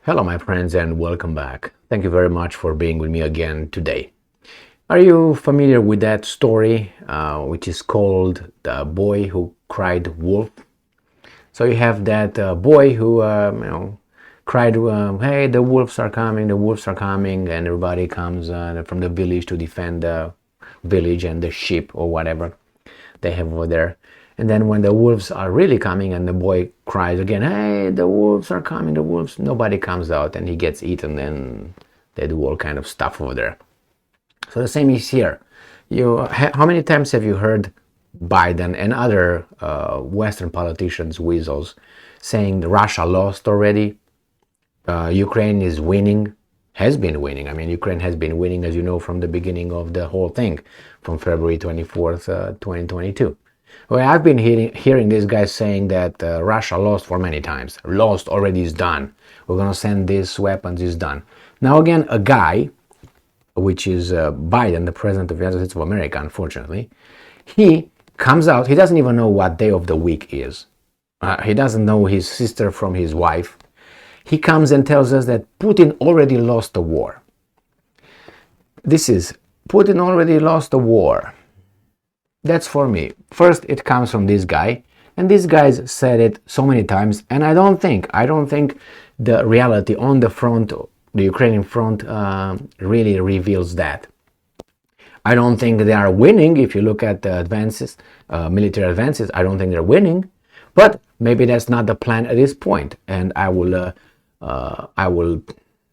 Hello, my friends, and welcome back. Thank you very much for being with me again today. Are you familiar with that story, which is called The Boy Who Cried Wolf? So you have that boy who, cried, "Hey, the wolves are coming! The wolves are coming!" And everybody comes from the village to defend the village and the sheep or whatever they have over there. And then when the wolves are really coming and the boy cries again, "Hey, the wolves are coming, the wolves," nobody comes out and he gets eaten and they do all kind of stuff over there. So the same is here. How many times have you heard Biden and other Western politicians, weasels, saying Russia lost already, Ukraine is winning, has been winning. I mean, Ukraine has been winning, as you know, from the beginning of the whole thing, from February 24th, 2022. Well, I've been hearing these guys saying that Russia lost for many times. Lost already is done. We're going to send these weapons, is done. Now again, a guy, which is Biden, the president of the United States of America, unfortunately, he comes out, he doesn't even know what day of the week is. He doesn't know his sister from his wife. He comes and tells us that Putin already lost the war. Putin already lost the war. That's for me. First, it comes from this guy, and these guys said it so many times, and I don't think the reality on the front, the Ukrainian front, really reveals that. I don't think they are winning. If you look at the advances, military advances, I don't think they're winning, but maybe that's not the plan at this point, and I will,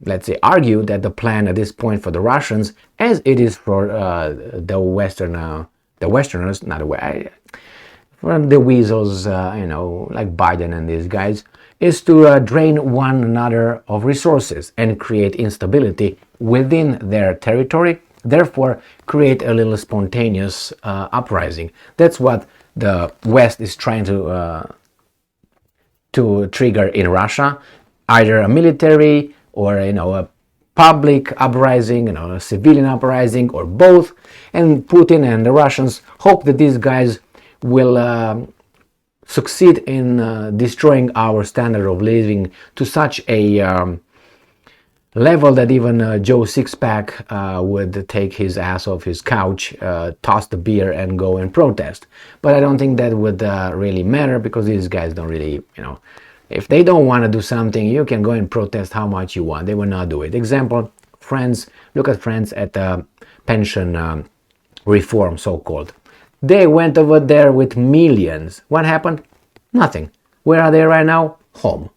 let's say, argue that the plan at this point for the Russians, as it is for the Westerners, not the way, from the weasels, like Biden and these guys, is to drain one another of resources and create instability within their territory, therefore create a little spontaneous uprising. That's what the West is trying to trigger in Russia, either a military or a public uprising, a civilian uprising, or both. And Putin and the Russians hope that these guys will succeed in destroying our standard of living to such a level that even Joe Sixpack would take his ass off his couch, toss the beer, and go and protest. But I don't think that would really matter, because these guys don't really, if they don't want to do something, you can go and protest how much you want. They will not do it. Example, France, look at France at the pension reform, so-called. They went over there with millions. What happened? Nothing. Where are they right now? Home.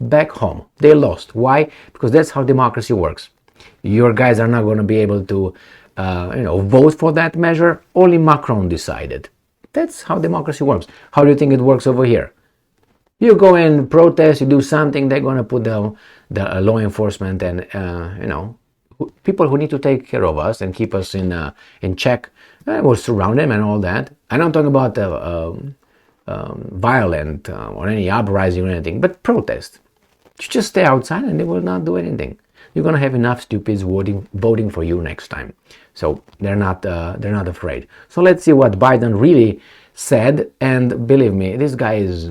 Back home. They lost. Why? Because that's how democracy works. Your guys are not going to be able to vote for that measure. Only Macron decided. That's how democracy works. How do you think it works over here? You go and protest, you do something, they're going to put the law enforcement and people who need to take care of us and keep us in check. We'll surround them and all that. I'm not talking about violent or any uprising or anything, but protest. You just stay outside and they will not do anything. You're going to have enough stupids voting for you next time. So they're not afraid. So let's see what Biden really said. And believe me, this guy is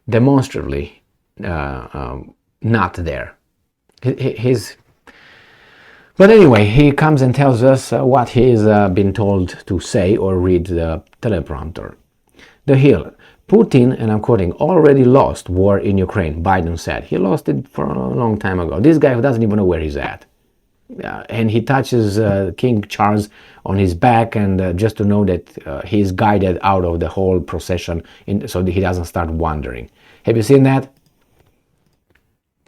demonstrably not there. But anyway, he comes and tells us what he's been told to say or read the teleprompter. The Hill. Putin, and I'm quoting, already lost war in Ukraine, Biden said. He lost it for a long time ago. This guy doesn't even know where he's at. And he touches King Charles on his back, and just to know that he's guided out of the whole procession so that he doesn't start wandering. Have you seen that?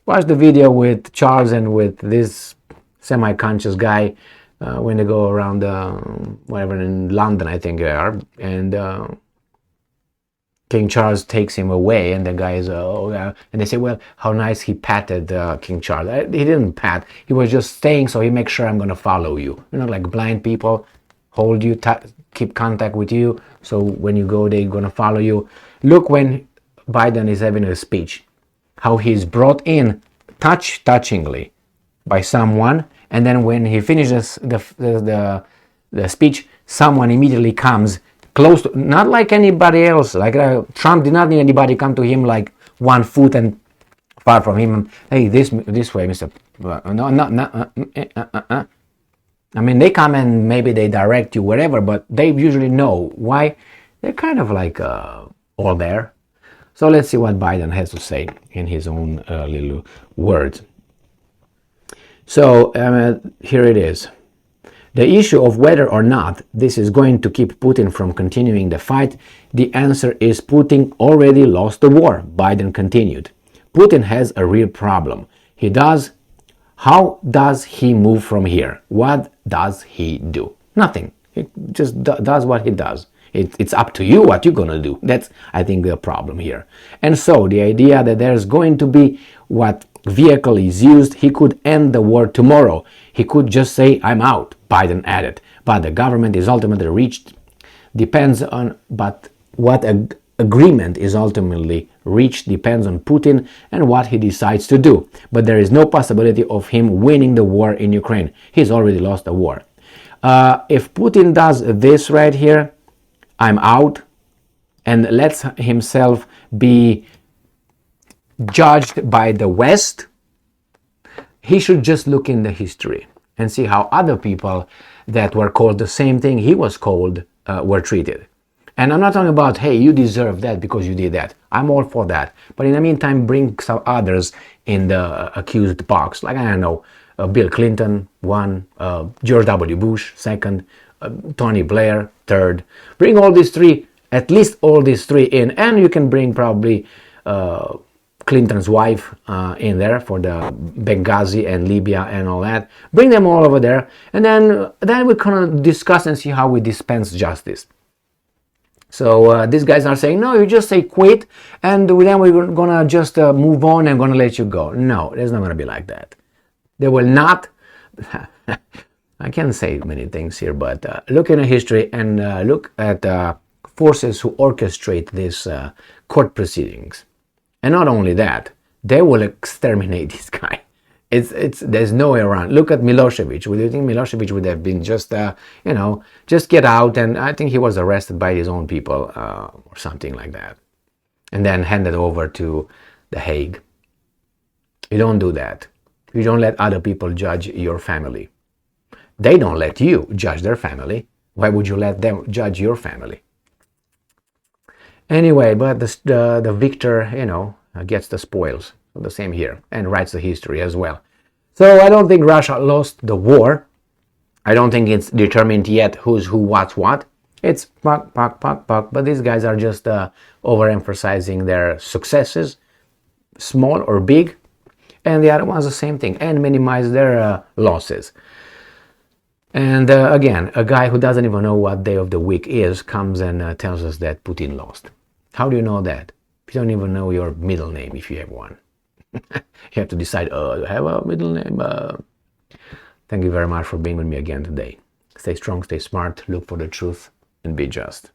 Watch the video with Charles and with this semi-conscious guy when they go around whatever in London, I think they are, and King Charles takes him away, and the guy is and they say, well, how nice he patted King Charles. He didn't pat, he was just staying so he makes sure I'm going to follow you. Like blind people hold you, keep contact with you, so when you go they're going to follow you. Look when Biden is having a speech, how he's brought in touchingly by someone, and then when he finishes the speech, someone immediately comes close to, not like anybody else, like Trump did not need anybody come to him like 1 foot and Far from him, hey, this way, Mr. No, I mean, they come and maybe they direct you wherever, but they usually know why. They're kind of like all there. So let's see what Biden has to say in his own little words. So here it is. The issue of whether or not this is going to keep Putin from continuing the fight, the answer is Putin already lost the war, Biden continued. Putin has a real problem. How does he move from here? What does he do? Nothing. He just does what he does. It's up to you what you're going to do. That's, I think, the problem here. And so the idea that there's going to be what vehicle is used, he could end the war tomorrow. He could just say, I'm out, Biden added. But the government is ultimately reached, but what agreement is ultimately reached depends on Putin and what he decides to do. But there is no possibility of him winning the war in Ukraine. He's already lost the war. If Putin does this right here, I'm out, and lets himself be judged by the West, he should just look in the history and see how other people that were called the same thing he was called were treated. And I'm not talking about, hey, you deserve that because you did that. I'm all for that. But in the meantime, bring some others in the accused box. Like, I don't know, Bill Clinton, one, George W. Bush, second, Tony Blair, third. Bring all these three, at least all these three in. And you can bring probably Clinton's wife in there for the Benghazi and Libya and all that. Bring them all over there. And then we kind of discuss and see how we dispense justice. So these guys are saying, no, you just say quit, and then we're going to just move on and going to let you go. No, it's not going to be like that. They will not. I can't say many things here, but look in the history and look at forces who orchestrate these court proceedings. And not only that, they will exterminate this guy. There's no way around. Look at Milosevic. Would you think Milosevic would have been just just get out? And I think he was arrested by his own people or something like that, and then handed over to The Hague. You don't do that. You don't let other people judge your family. They don't let you judge their family. Why would you let them judge your family? Anyway, but the victor, gets the spoils. The same here, and writes the history as well. So I don't think Russia lost the war. I don't think it's determined yet who's who, what's what. It's puck, but these guys are just overemphasizing their successes, small or big, and the other ones the same thing, and minimize their losses. And again, a guy who doesn't even know what day of the week is comes and tells us that Putin lost. How do you know that? You don't even know your middle name if you have one. You have to decide, do I have a middle name? Thank you very much for being with me again today. Stay strong, stay smart, look for the truth, and be just.